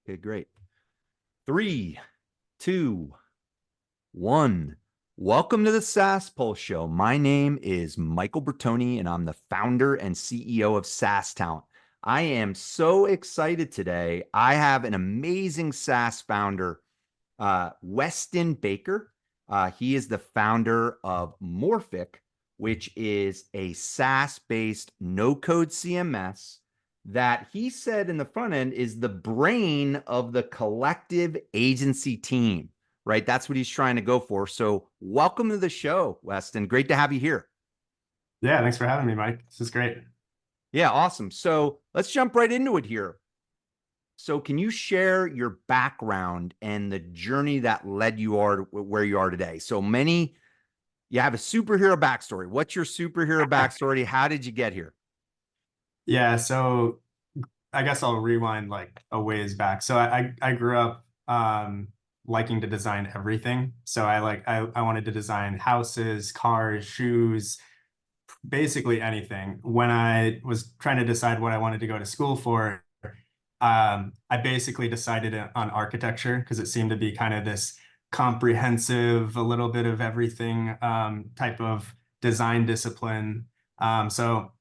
Okay, great. 3, 2, 1. Welcome to the SaaS Pulse Show. My name is Michael Bertoni, and I'm the founder and CEO of SaaS Talent. I am so excited today. I have an amazing SaaS founder, Weston Baker. He is the founder of Morphic, which is a SaaS-based no-code CMS that he said in the front end is the brain of the collective agency team, right? That's what he's trying to go for. So welcome to the show, Weston. Great to have you here. Yeah, thanks for having me, Mike. This is great. Yeah, awesome. So let's jump right into it here. So can you share your background and the journey that led you are where you are today? So you have a superhero backstory. What's your superhero backstory? How did you get here? Yeah, so I guess I'll rewind like a ways back. So I grew up liking to design everything. So I wanted to design houses, cars, shoes, basically anything. When I was trying to decide what I wanted to go to school for, I basically decided on architecture because it seemed to be kind of this comprehensive, a little bit of everything type of design discipline. So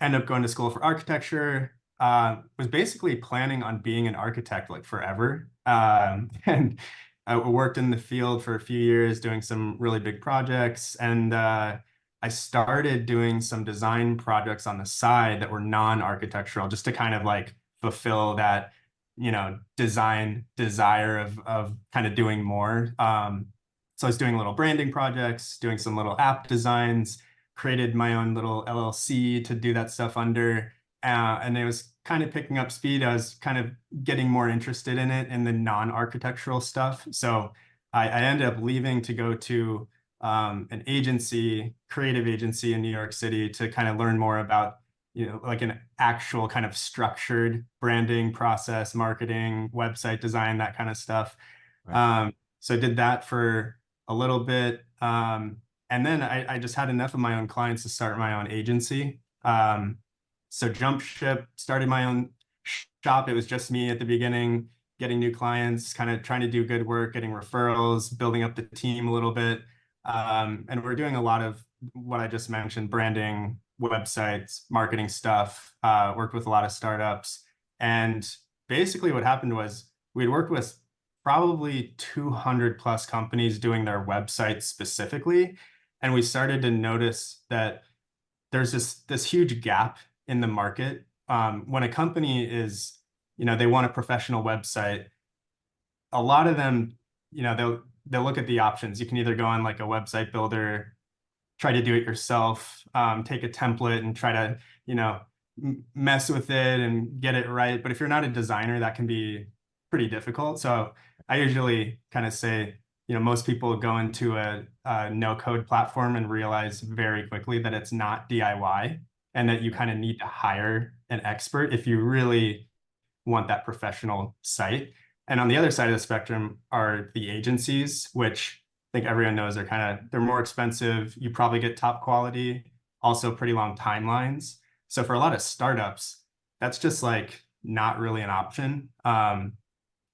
ended up going to school for architecture. Was basically planning on being an architect like forever. And I worked in the field for a few years doing some really big projects. And I started doing some design projects on the side that were non-architectural just to kind of like fulfill that, design desire of kind of doing more. So I was doing little branding projects, doing some little app designs, created my own little LLC to do that stuff under. And it was kind of picking up speed. I was kind of getting more interested in it in the non-architectural stuff. So I ended up leaving to go to an agency, creative agency in New York City to kind of learn more about, like an actual kind of structured branding process, marketing, website design, that kind of stuff. Right. So I did that for a little bit. And then I just had enough of my own clients to start my own agency. So jump ship, started my own shop. It was just me at the beginning, getting new clients, kind of trying to do good work, getting referrals, building up the team a little bit. And we're doing a lot of what I just mentioned, branding, websites, marketing stuff, worked with a lot of startups. And basically what happened was we'd worked with probably 200 plus companies doing their websites specifically. And we started to notice that there's this huge gap in the market. When a company is, they want a professional website, a lot of them, they'll look at the options. You can either go on like a website builder, try to do it yourself, take a template and try to, mess with it and get it right. But if you're not a designer, that can be pretty difficult. So I usually kind of say, most people go into a no-code platform and realize very quickly that it's not DIY and that you kind of need to hire an expert if you really want that professional site. And on the other side of the spectrum are the agencies, which I think everyone knows they're more expensive. You probably get top quality, also pretty long timelines. So for a lot of startups, that's just like not really an option.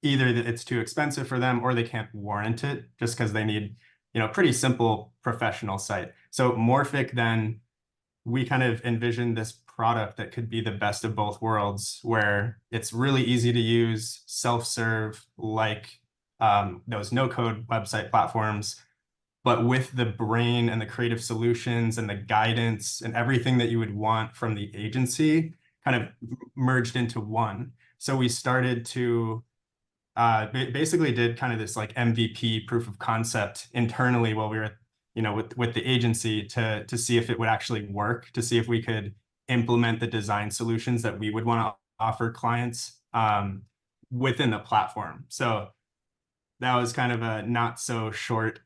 Either it's too expensive for them or they can't warrant it just because they need, pretty simple professional site. So Morphic, then we kind of envisioned this product that could be the best of both worlds, where it's really easy to use, self-serve, like those no-code website platforms, but with the brain and the creative solutions and the guidance and everything that you would want from the agency kind of merged into one. So we started to basically did kind of this like MVP proof of concept internally while we were, with the agency to see if it would actually work, to see if we could implement the design solutions that we would want to offer clients within the platform. So that was kind of a not so short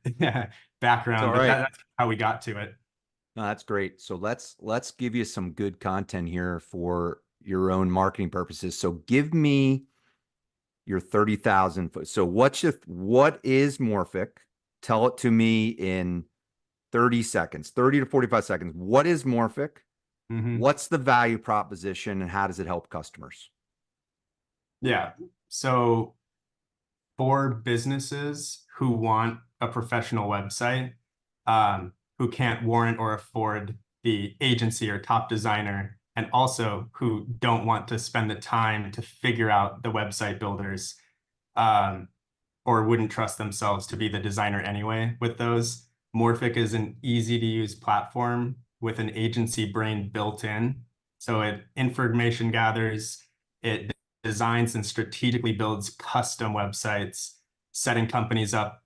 background, but that's how we got to it. No, that's great. So let's give you some good content here for your own marketing purposes. So give me your 30,000 foot. So what is Morphic? Tell it to me in 30 seconds, 30 to 45 seconds. What is Morphic? Mm-hmm. What's the value proposition and how does it help customers? Yeah. So for businesses who want a professional website, who can't warrant or afford the agency or top designer, and also who don't want to spend the time to figure out the website builders, um, or wouldn't trust themselves to be the designer anyway with those. Morphic is an easy to use platform with an agency brain built in. So it information gathers, it designs and strategically builds custom websites, setting companies up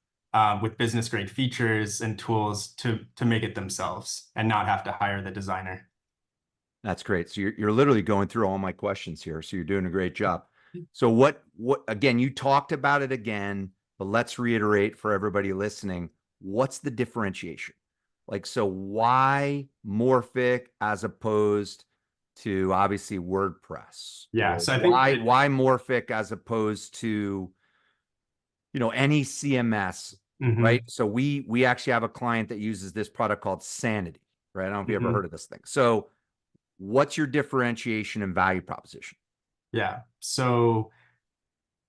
with business grade features and tools to make it themselves and not have to hire the designer. That's great. So you're literally going through all my questions here. So you're doing a great job. So what again, you talked about it again, but let's reiterate for everybody listening, what's the differentiation? Like, so why Morphic as opposed to obviously WordPress? Yeah, Or so I think why Morphic as opposed to, any CMS, right? Mhm, So we actually have a client that uses this product called Sanity, right? I don't know if you ever mhm. heard of this thing. So what's your differentiation and value proposition? Yeah. So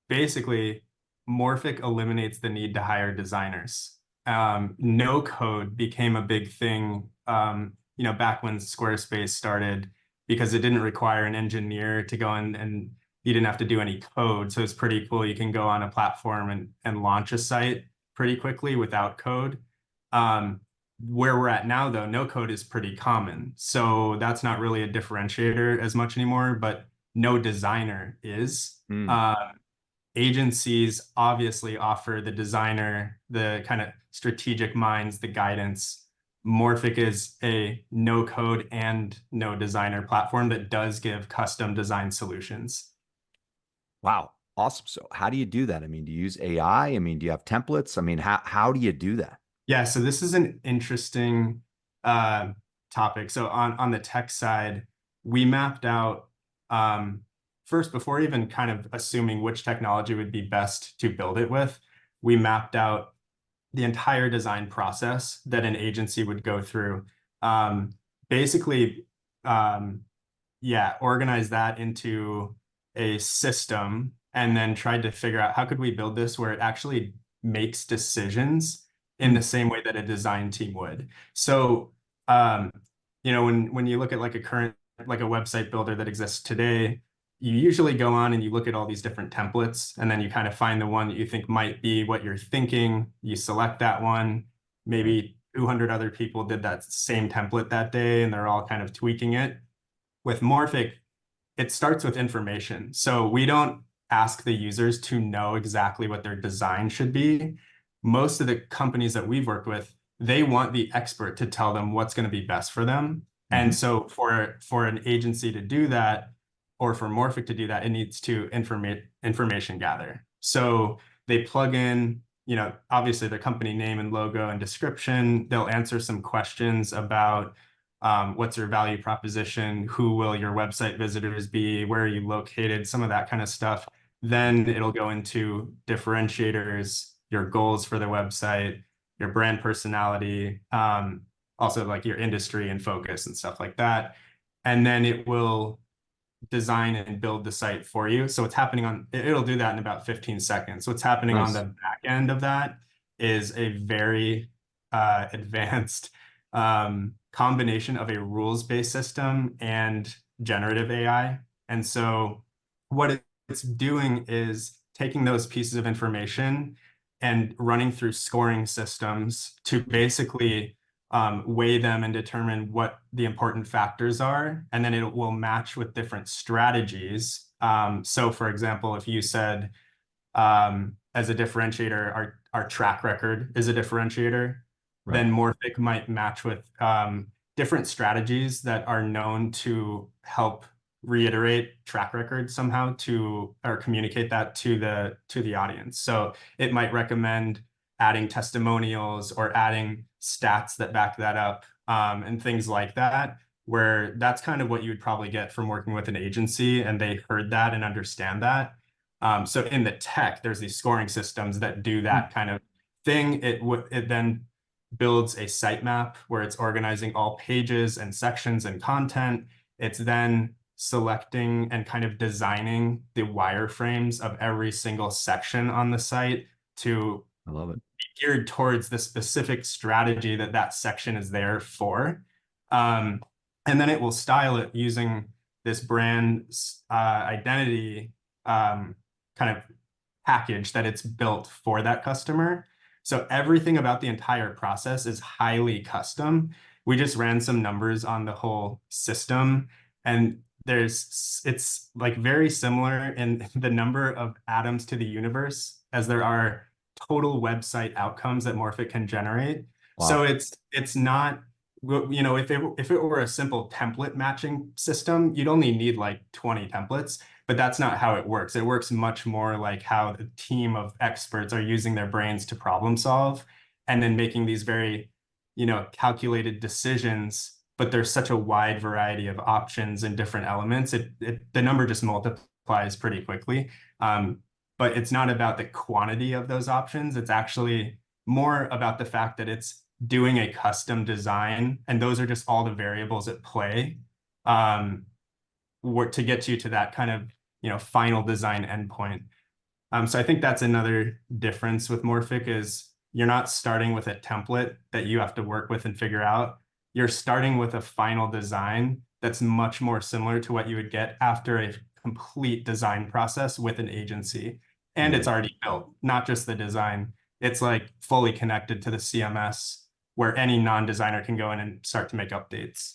basically, Morphic eliminates the need to hire designers. No code became a big thing, back when Squarespace started, because it didn't require an engineer to go in, and you didn't have to do any code. So it's pretty cool. You can go on a platform and launch a site pretty quickly without code. Um, where we're at now, though, no code is pretty common. So that's not really a differentiator as much anymore, but no designer is. Mm, Agencies obviously offer the designer, the kind of strategic minds, the guidance. Morphic is a no code and no designer platform that does give custom design solutions. wow. Awesome. So how do you do that? I mean, do you use AI? I mean, do you have templates? I mean, how do you do that? Yeah, so this is an interesting uh, topic. So on the tech side, we mapped out first, before even kind of assuming which technology would be best to build it with, we mapped out the entire design process that an agency would go through. Um, basically, um, yeah, organize that into a system and then tried to figure out how could we build this where it actually makes decisions in Mm, the same way that a design team would. So, um, when you look at like a current, like a website builder that exists today, you usually go on and you look at all these different templates, and then you kind of find the one that you think might be what you're thinking. You select that one. right. Maybe 200 other people did that same template that day, and they're all kind of tweaking it. With Morphic, it starts with information. So we don't ask the users to know exactly what their design should be. Most of the companies that we've worked with, they want the expert to tell them what's going to be best for them. Mhm. And so for an agency to do that, or for Morphic to do that, it needs to information gather. So they plug in, obviously their company name and logo and description. They'll answer some questions about what's your value proposition? Who will your website visitors be? Where are you located? Some of that kind of stuff. Then it'll go into differentiators, your goals for the website, your brand personality, also like your industry and focus and stuff like that. And then it will design and build the site for you. So what's happening it'll do that in about 15 seconds. What's happening on the Nice. back end of that is a very advanced combination of a rules-based system and generative AI. And so what it's doing is taking those pieces of information and running through scoring systems to basically weigh them and determine what the important factors are, and then it will match with different strategies. So, for example, if you said as a differentiator, our track record is a differentiator, Right. then Morphic might match with different strategies that are known to help reiterate track record somehow to or communicate that to the audience. So it might recommend adding testimonials or adding stats that back that up, and things like that, where that's kind of what you would probably get from working with an agency, and they heard that and understand that. So in the tech, there's these scoring systems that do Mm, that kind of thing. It then builds a sitemap where it's organizing all pages and sections and content. It's then selecting and kind of designing the wireframes of every single section on the site to I love it. be geared towards the specific strategy that that section is there for. Um, and then it will style it using this brand identity kind of package that it's built for that customer. So everything about the entire process is highly custom. We just ran some numbers on the whole system, and it's like very similar in the number of atoms to the universe as there are total website outcomes that Morphic can generate. So Wow. it's not, you know, if it were a simple template matching system, you'd only need like 20 templates, but that's not how it works. It works much more like how the team of experts are using their brains to problem solve and then making these very, you know, calculated decisions. But there's such a wide variety of options and different elements. The number just multiplies pretty quickly. But it's not about the quantity of those options. It's actually more about the fact that it's doing a custom design, and those are just all the variables at play to get you to that kind of, you know, final design endpoint. So I think that's another difference with Morphic is you're not starting with a template that you have to work with and figure out. You're starting with a final design that's much more similar to what you would get after a complete design process with an agency. And it's Amazing. already built, not just the design. It's like fully connected to the CMS where any non-designer can go in and start to make updates.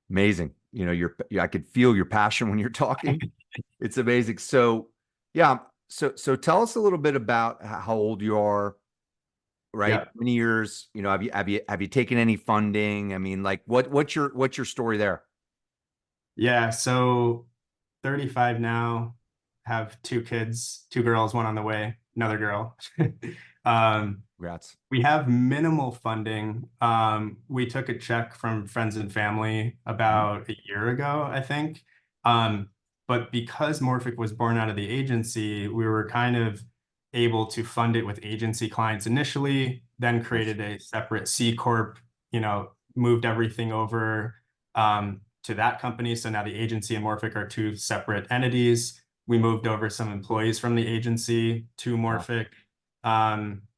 Amazing. You know, I could feel your passion when you're talking. It's amazing. So, yeah. So tell us a little bit about how old you are, right? Yeah. How many years, you know, have you taken any funding? I mean, like what's your story there? Yeah. So 35 now, have two kids, two girls, one on the way, another girl. Um, Congrats. we have minimal funding. We took a check from friends and family Mhm. about a year ago, I think. Um, but because Morphic was born out of the agency, we were kind of able to fund it with agency clients initially, then Nice. created a separate C Corp, you know, moved everything over to that company. So now the agency and Morphic are two separate entities. We moved over some employees from the agency to Wow. Morphic.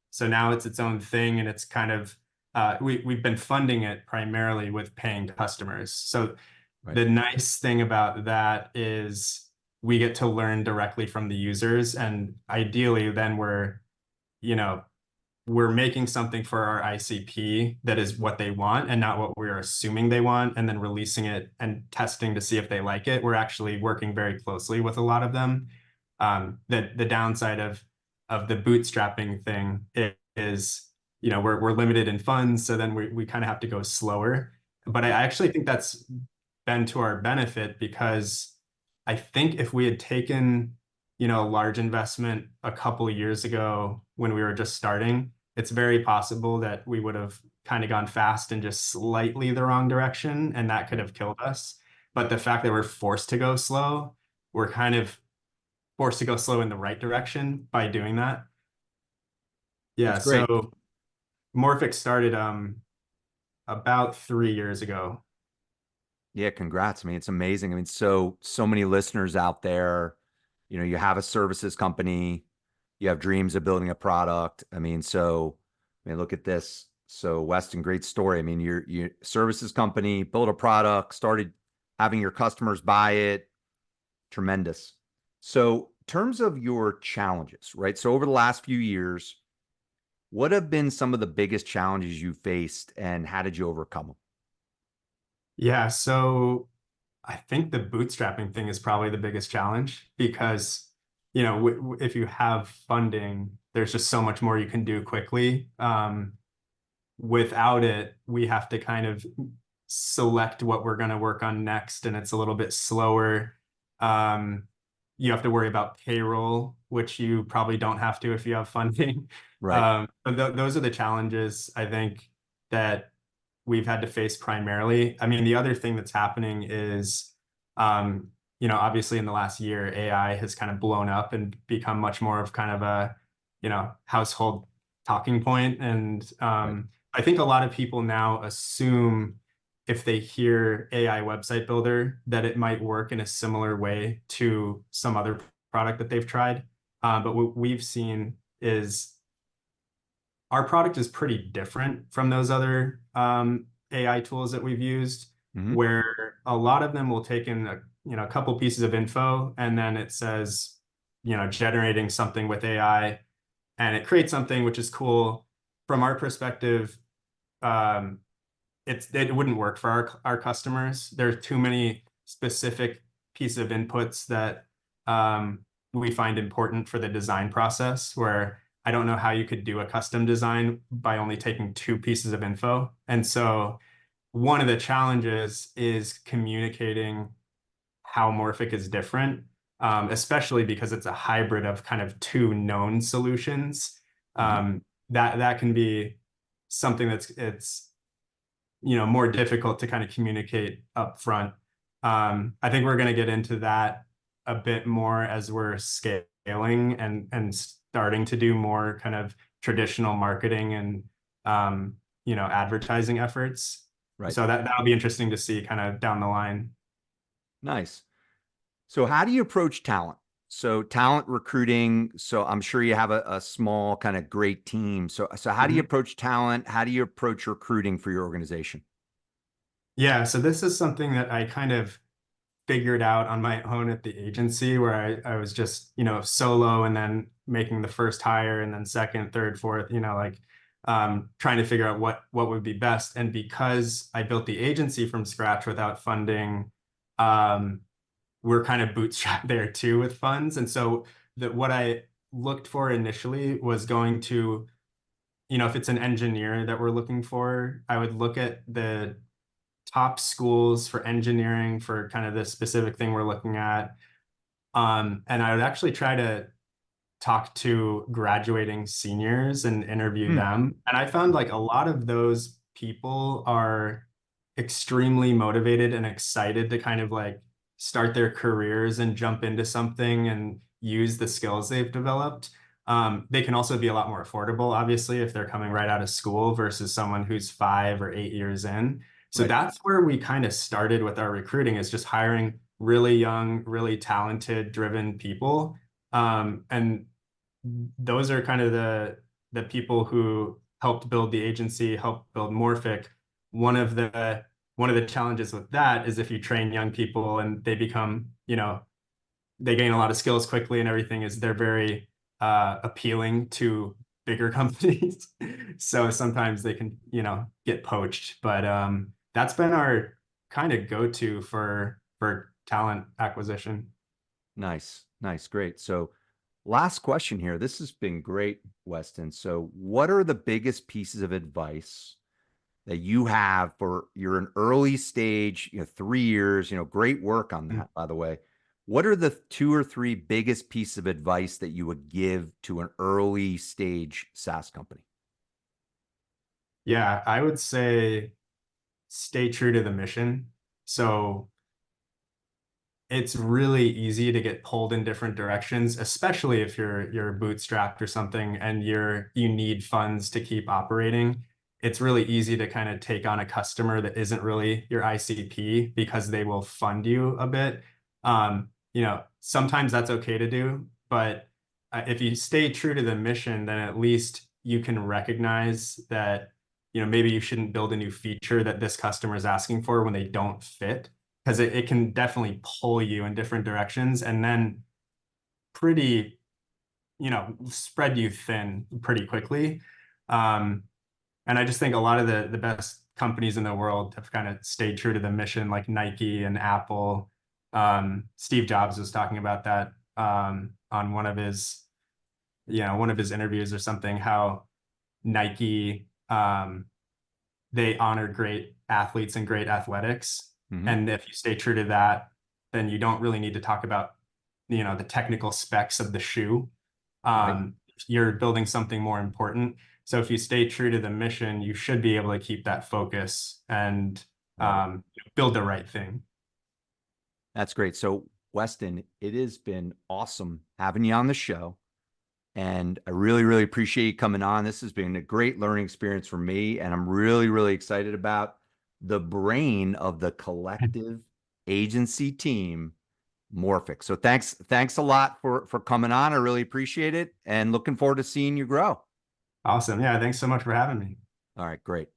So now it's its own thing, and it's kind of we've been funding it primarily with paying customers. So Right. the nice thing about that is we get to learn directly from the users, and ideally then you know, we're making something for our ICP that is what they want and not what we're assuming they want, and then releasing it and testing to see if they like it. We're actually working very closely with a lot of them. The downside of the bootstrapping thing is, you know, we're limited in funds, so then we kind of have to go slower. But I actually think that's been to our benefit because I think if we had taken, you know, a large investment a couple of years ago when we were just starting, it's very possible that we would have kind of gone fast in just slightly the wrong direction, and that could Yeah. have killed us. But the fact that we're forced to go slow, we're kind of forced to go slow in the right direction by doing that. That's Yeah, great. so Morphic started about 3 years ago. Yeah, congrats. I mean, it's amazing. I mean, so many listeners out there, you know, you have a services company, you have dreams of building a product. I mean, look at this. So Weston, great story. I mean, your services company, built a product, started having your customers buy it. Tremendous. So, in terms of your challenges, right? So over the last few years, what have been some of the biggest challenges you faced and how did you overcome them? Yeah, so I think the bootstrapping thing is probably the biggest challenge because, you know, if you have funding, there's just so much more you can do quickly. Without it, we have to kind of select what we're going to work on next, and it's a little bit slower. Um, you have to worry about payroll, which you probably don't have to if you have funding. Right. But those are the challenges I think that we've had to face primarily. I mean, the other thing that's happening is, you know, obviously in the last year, AI has kind of blown up and become much more of kind of a, you know, household talking point. And Right. I think a lot of people now assume if they hear AI website builder, that it might work in a similar way to some other product that they've tried. But what we've seen is our product is pretty different from those other AI tools that we've used, Mhm. where a lot of them will take in a couple pieces of info and then it says, generating something with AI, and it creates something which is cool. From our perspective, um, it wouldn't work for our customers. There are too many specific pieces of inputs that we find important for the design process, where I don't know how you could do a custom design by only taking two pieces of info. And so one of the challenges is communicating how Morphic is different, especially because it's a hybrid of kind of two known solutions. Mhm. That can be something that's it's more difficult to kind of communicate up front. I think we're going to get into that a bit more as we're scaling and starting to do more kind of traditional marketing and advertising efforts. Right. So that'll be interesting to see kind of down the line. Nice. So how do you approach talent? So talent recruiting. So I'm sure you have a small kind of great team. So how do you Mhm. approach talent? How do you approach recruiting for your organization? Yeah, so this is something that I kind of figured out on my own at the agency, where I was just, solo and then making the first hire and then second, third, fourth, like trying to figure out what would be best. And because I built the agency from scratch without funding, um, we're kind of bootstrapped there too with funds. And so what I looked for initially was going to, if it's an engineer that we're looking for, I would look at the top schools for engineering for kind of the specific thing we're looking at. And I would actually try to talk to graduating seniors and interview Hmm. them. And I found like a lot of those people are extremely motivated and excited to kind of like start their careers and jump into something and use the skills they've developed. They can also be a lot more affordable, obviously, if they're coming right out of school versus someone who's 5 or 8 years in. So Right. that's where we kind of started with our recruiting, is just hiring really young, really talented, driven people. And those are kind of the people who helped build the agency, helped build Morphic. One of the one of the challenges with that is if you train young people and they become, they gain a lot of skills quickly and everything, is they're very appealing to bigger companies. So sometimes they can, get poached. But that's been our kind of go-to for talent acquisition. Nice. Nice. Great. So last question here. This has been great, Weston. So what are the biggest pieces of advice that you have for you're an early stage, 3 years, great work on that, by the way. What are the two or three biggest pieces of advice that you would give to an early stage SaaS company? Yeah, I would say stay true to the mission. So it's really easy to get pulled in different directions, especially if you're bootstrapped or something and you need funds to keep operating. It's really easy to kind of take on a customer that isn't really your ICP because they will fund you a bit. Sometimes that's okay to do, but if you stay true to the mission, then at least you can recognize that, maybe you shouldn't build a new feature that this customer is asking for when they don't fit, because it can definitely pull you in different directions and then pretty, spread you thin pretty quickly. Um, and I just think a lot of the best companies in the world have kind of stayed true to the mission, like Nike and Apple. Steve Jobs was talking about that on one of his interviews or something, how Nike, they honor great athletes and great athletics. Hmm. And if you stay true to that, then you don't really need to talk about, the technical specs of the shoe. Right. You're building something more important. So if you stay true to the mission, you should be able to keep that focus and Love it. build the right thing. That's great. So, Weston, it has been awesome having you on the show. And I really, really appreciate you coming on. This has been a great learning experience for me. And I'm really, really excited about the brain of the collective agency team, Morphic. So thanks a lot for coming on. I really appreciate it, and looking forward to seeing you grow. Awesome. Yeah, thanks so much for having me. All right, great.